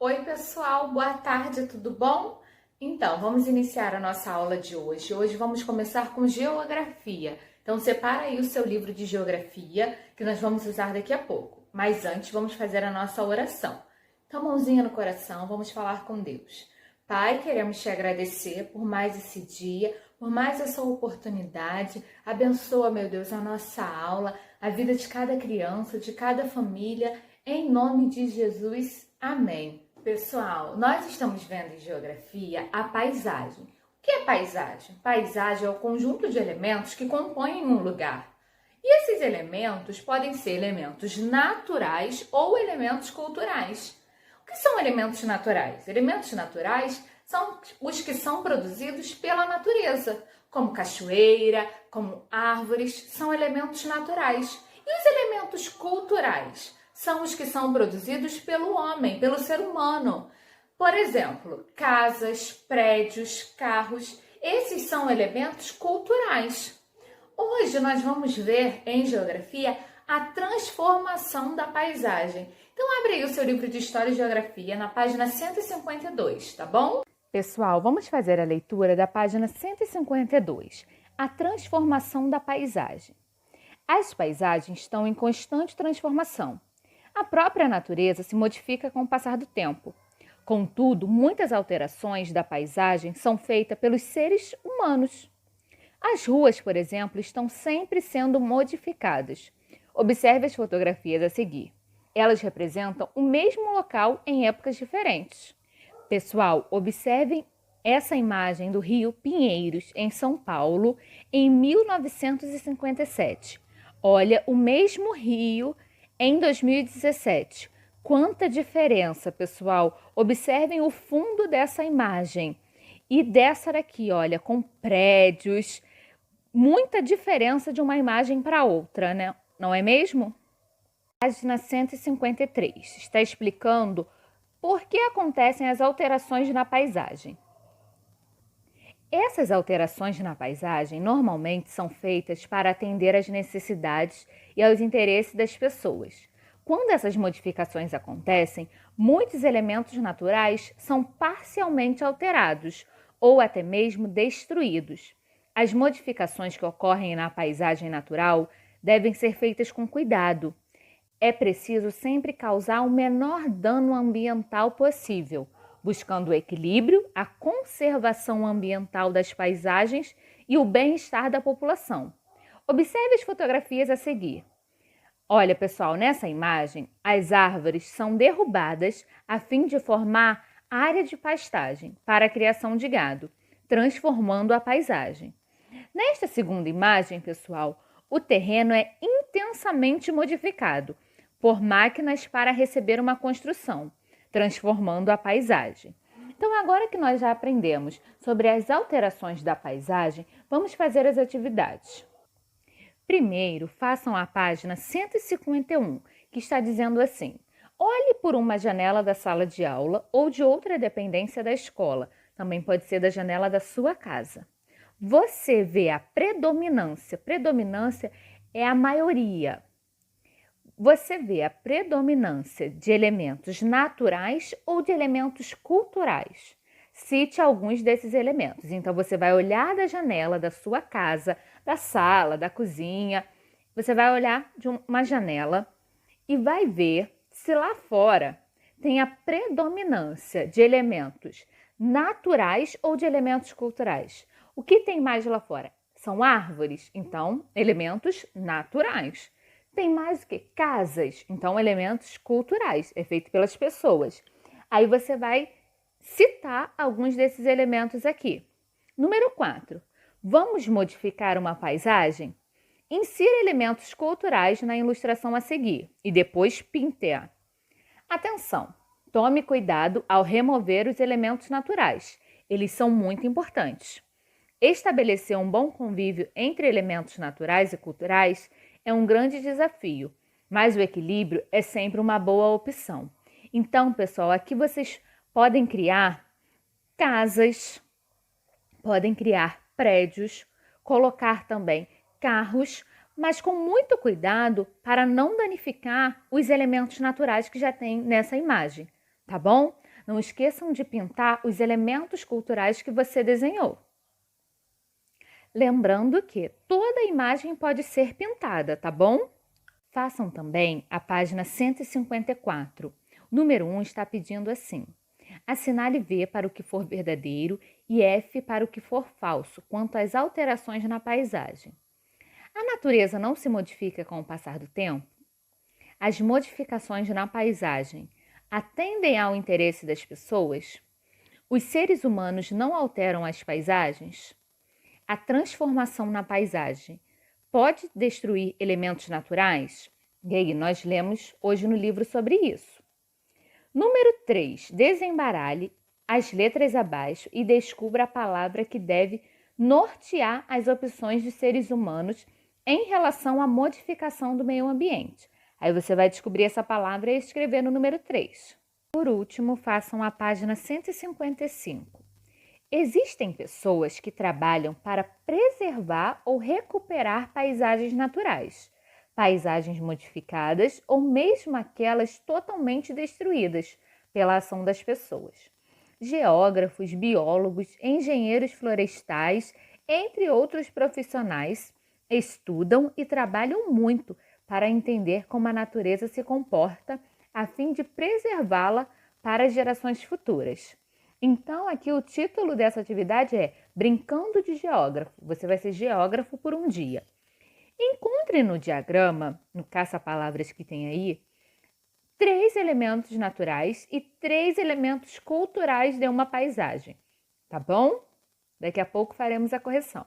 Oi, pessoal, boa tarde, tudo bom? Então, vamos iniciar a nossa aula de hoje. Hoje vamos começar com geografia. Então, separa aí o seu livro de geografia, que nós vamos usar daqui a pouco. Mas antes, vamos fazer a nossa oração. Então, mãozinha no coração, vamos falar com Deus. Pai, queremos te agradecer por mais esse dia, por mais essa oportunidade. Abençoa, meu Deus, a nossa aula, a vida de cada criança, de cada família. Em nome de Jesus, amém. Pessoal, nós estamos vendo em geografia a paisagem. O que é paisagem? Paisagem é o conjunto de elementos que compõem um lugar. E esses elementos podem ser elementos naturais ou elementos culturais. O que são elementos naturais? Elementos naturais são os que são produzidos pela natureza, como cachoeira, como árvores, são elementos naturais. E os elementos culturais? São os que são produzidos pelo homem, pelo ser humano. Por exemplo, casas, prédios, carros, esses são elementos culturais. Hoje nós vamos ver em geografia a transformação da paisagem. Então abre aí o seu livro de História e Geografia na página 152, tá bom? Pessoal, vamos fazer a leitura da página 152, a transformação da paisagem. As paisagens estão em constante transformação. A própria natureza se modifica com o passar do tempo. Contudo, muitas alterações da paisagem são feitas pelos seres humanos. As ruas, por exemplo, estão sempre sendo modificadas. Observe as fotografias a seguir. Elas representam o mesmo local em épocas diferentes. Pessoal, observem essa imagem do Rio Pinheiros, em São Paulo, em 1957. Olha, o mesmo rio em 2017. Quanta diferença, pessoal! Observem o fundo dessa imagem e dessa daqui, olha, com prédios. Muita diferença de uma imagem para outra, né? Não é mesmo? Página 153 está explicando por que acontecem as alterações na paisagem. Essas alterações na paisagem normalmente são feitas para atender às necessidades e aos interesses das pessoas. Quando essas modificações acontecem, muitos elementos naturais são parcialmente alterados ou até mesmo destruídos. As modificações que ocorrem na paisagem natural devem ser feitas com cuidado. É preciso sempre causar o menor dano ambiental possível, buscando o equilíbrio, a conservação ambiental das paisagens e o bem-estar da população. Observe as fotografias a seguir. Olha, pessoal, nessa imagem, as árvores são derrubadas a fim de formar área de pastagem para a criação de gado, transformando a paisagem. Nesta segunda imagem, pessoal, o terreno é intensamente modificado por máquinas para receber uma construção, transformando a paisagem. Então, agora que nós já aprendemos sobre as alterações da paisagem, vamos fazer as atividades. Primeiro, façam a página 151, que está dizendo assim: olhe por uma janela da sala de aula ou de outra dependência da escola, também pode ser da janela da sua casa. Você vê a predominância. Predominância é a maioria. Você vê a predominância de elementos naturais ou de elementos culturais. Cite alguns desses elementos. Então, você vai olhar da janela da sua casa, da sala, da cozinha. Você vai olhar de uma janela e vai ver se lá fora tem a predominância de elementos naturais ou de elementos culturais. O que tem mais lá fora? São árvores, então, elementos naturais. Tem mais o que? Casas, então elementos culturais, é feito pelas pessoas. Aí você vai citar alguns desses elementos aqui. Número 4. Vamos modificar uma paisagem? Insira elementos culturais na ilustração a seguir e depois pinte-a. Atenção! Tome cuidado ao remover os elementos naturais. Eles são muito importantes. Estabelecer um bom convívio entre elementos naturais e culturais é um grande desafio, mas o equilíbrio é sempre uma boa opção. Então, pessoal, aqui vocês podem criar casas, podem criar prédios, colocar também carros, mas com muito cuidado para não danificar os elementos naturais que já tem nessa imagem, tá bom? Não esqueçam de pintar os elementos culturais que você desenhou. Lembrando que toda imagem pode ser pintada, tá bom? Façam também a página 154. O número 1 está pedindo assim: assinale V para o que for verdadeiro e F para o que for falso, quanto às alterações na paisagem. A natureza não se modifica com o passar do tempo? As modificações na paisagem atendem ao interesse das pessoas? Os seres humanos não alteram as paisagens? A transformação na paisagem pode destruir elementos naturais? E aí, nós lemos hoje no livro sobre isso. Número 3. Desembaralhe as letras abaixo e descubra a palavra que deve nortear as opções dos seres humanos em relação à modificação do meio ambiente. Aí você vai descobrir essa palavra e escrever no número 3. Por último, façam a página 155. Existem pessoas que trabalham para preservar ou recuperar paisagens naturais, paisagens modificadas ou mesmo aquelas totalmente destruídas pela ação das pessoas. Geógrafos, biólogos, engenheiros florestais, entre outros profissionais, estudam e trabalham muito para entender como a natureza se comporta a fim de preservá-la para as gerações futuras. Então, aqui o título dessa atividade é Brincando de Geógrafo. Você vai ser geógrafo por um dia. Encontre no diagrama, no caça-palavras que tem aí, 3 elementos naturais e 3 elementos culturais de uma paisagem. Tá bom? Daqui a pouco faremos a correção.